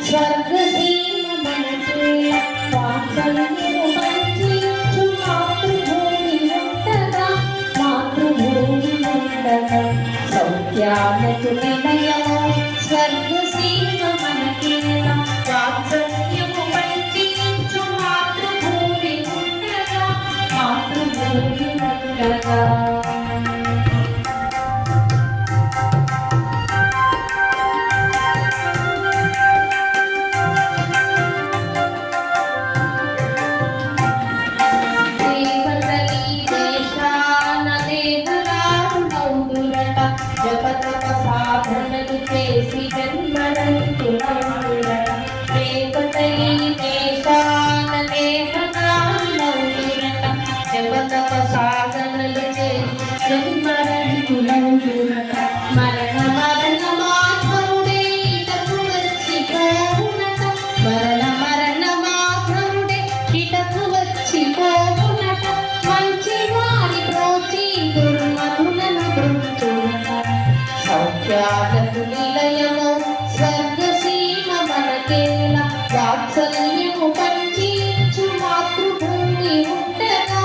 స్వర్గసీమ మనకేల వాత్సల్యము పంచించు మాతృభూమి ఉంటగా మాతృభూమి ఉంటగా సౌఖ్యాలకు నిలయము స్వర్గసీమ మనకేల వాత్సల్యము పంచించు మాతృభూమి ఉంటగా మాతృభూమి ఉంటగా జపతప సాధనలు చేసి జన్మరంతులందురట రేపతయి దేశాన దేహనాలురట జపతప సాధనలు చేసి జన్మరంతులందురట మరణ మాధవుడే ఇటకు వచ్చి పోవునట మరణ మాధవుడే ఇటకు వచ్చి పోవునట మంచి వారి ప్రోచి దుర్మధులను సౌఖ్యాలకు నిలయము స్వర్గసీమ మనకేల వాత్సల్యము పంచించు మాతృభూమి ఉంటగా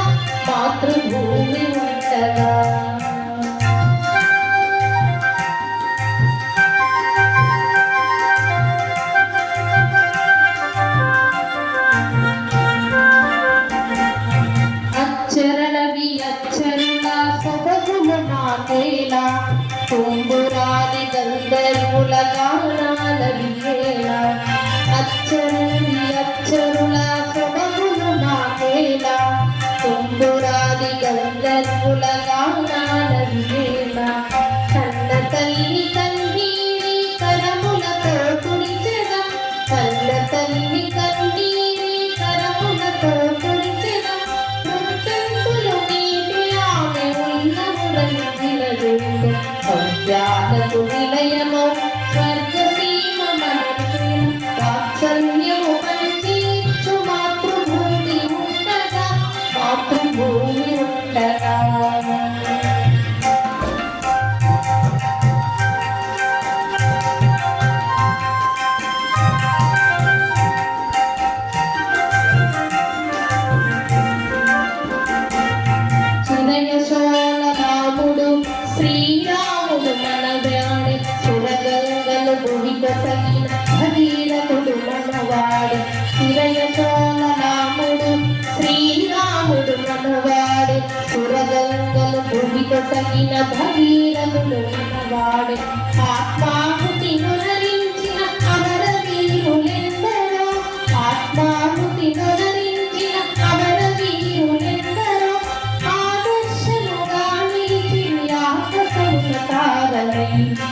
మాతృభూమి ఉంటగా అచ్చరణవి అచ్చరుల సొబగులు నాకేలా తుంబురాది గంధర్వుల గానాల వియేళ అచ్చరుల సొబగులు నాకేల తుంబురాది గంధర్వుల గానాల వియేళ కన్న తల్లి కన్నీరి కరములతో కుడిచెద కన్న తల్లి కన్నీరి కరములతో కుడిచెద మృత్యులు నీటి ఆమె ఉన్నములను దిలదుండు సౌఖ్యాలకు నిలయము స్వర్గసీమ మనకి వాత్సల్యము పంచించు మాతృభూమి ఉండగా మాతృభూమి ఉండగా శ్రీరాముడు మనవాడే సురగంగలు భువిగసగిన భగీరథుడు మనవాడే చిరయశోలరాముడు శ్రీరాముడు మనవాడే సురగంగలు భువిగసగిన భగీరథుడు మనవాడే ఆత్మాహుతి నురరించిన అమరవీరులెందరో ఆత్మాహుతి నురరించిన అమరవీరులెందరో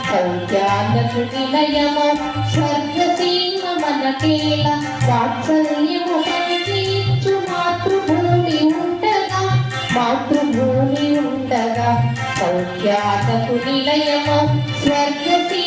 సౌఖ్యాలకు నిలయము స్వర్గసీమ మనకేల వాత్సల్యము పంచించు మాతృభూమి ఉండగా మాతృభూమి ఉండగా సౌఖ్యాలకు నిలయము స్వర్గసీమ